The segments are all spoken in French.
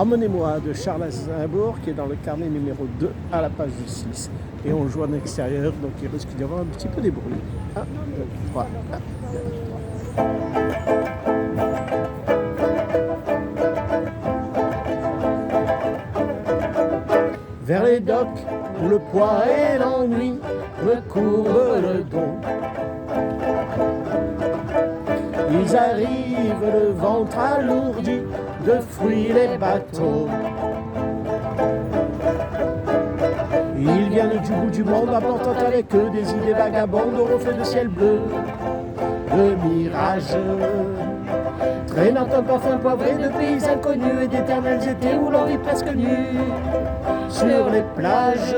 Emmenez-moi de Charles Aznavour qui est dans le carnet numéro 2 à la page 6. Et on joue en extérieur, donc il risque d'y avoir un petit peu des bruits. 1, 2, 3, 1, 2, 3. Vers les docks où le poids et l'ennui me courbent le dos. Ils arrivent le ventre alourdi de fruits les bateaux. Ils viennent du bout du monde apportant avec eux des idées vagabondes au reflet de ciel bleu, de mirages, traînant un parfum poivré de pays inconnus et d'éternels étés où l'on vit presque nu. Sur les plages,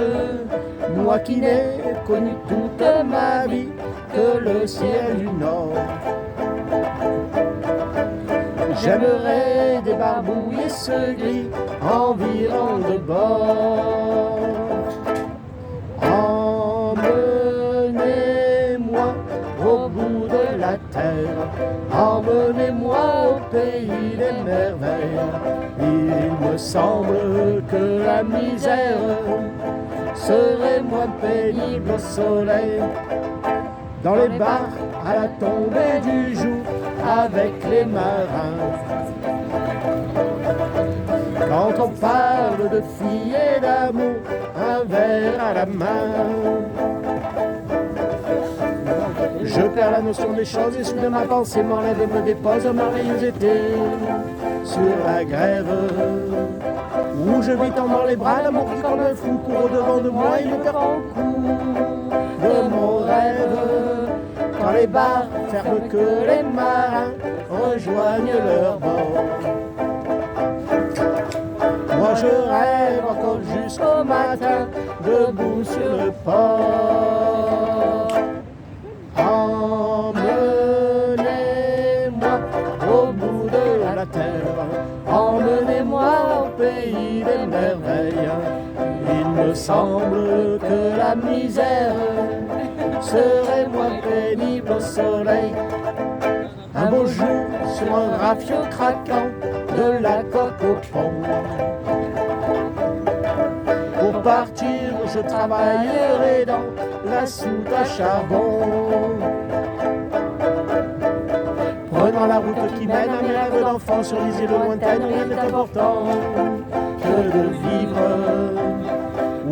moi qui n'ai connu toute ma vie que le ciel du Nord. J'aimerais débarbouiller ce gris environ de bord. Emmenez-moi au bout de la terre, emmenez-moi au pays des merveilles. Il me semble que la misère serait moins pénible au soleil. Dans les bars à la tombée du jour avec les marins. Quand on parle de filles et d'amour, un verre à la main. Je perds la notion des choses et soudain ma pensée m'enlève et me dépose un merveilleux été sur la grève. Où je vis tendant les bras, l'amour qui comme un fou court au-devant de moi et me perd en cours de mon rêve. Quand les bars ferment que les marins rejoignent leur bord. Moi je rêve encore jusqu'au matin, debout sur le port. Emmenez-moi au bout de la terre, emmenez-moi au pays des merveilles. Il me semble que la misère serait moins pénible au soleil. Un beau jour sur un rafio craquant de la coque au pont. Pour partir, je travaillerai dans la soute à charbon. Prenant la route qui mène à mes rêves d'enfant sur les îles lointaines, rien n'est important que de vivre.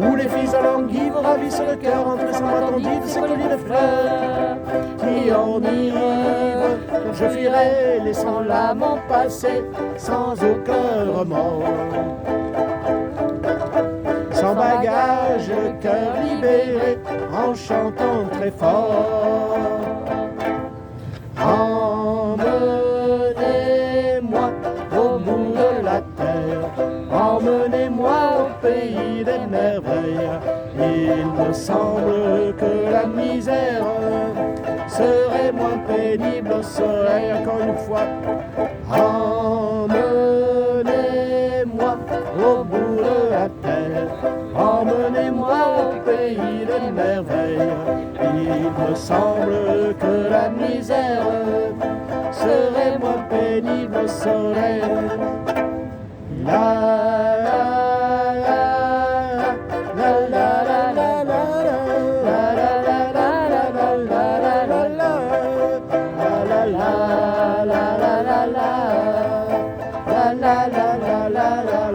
Où les filles à l'enguive ravissent le cœur entre sans attentif ces colliers de fleurs qui enivrent. Je fuirai laissant l'âme passer sans aucun remords. Sans bagage, le cœur libéré, en chantant très fort. Emmenez-moi au bout de la terre, emmenez-moi au pays des merveilles. Il me semble que la misère serait moins pénible au soleil. Encore une fois, emmenez-moi au bout de la terre, emmenez-moi au pays des merveilles. Il me semble que la misère serait moins pénible au soleil. La la la la la la la la la la la la.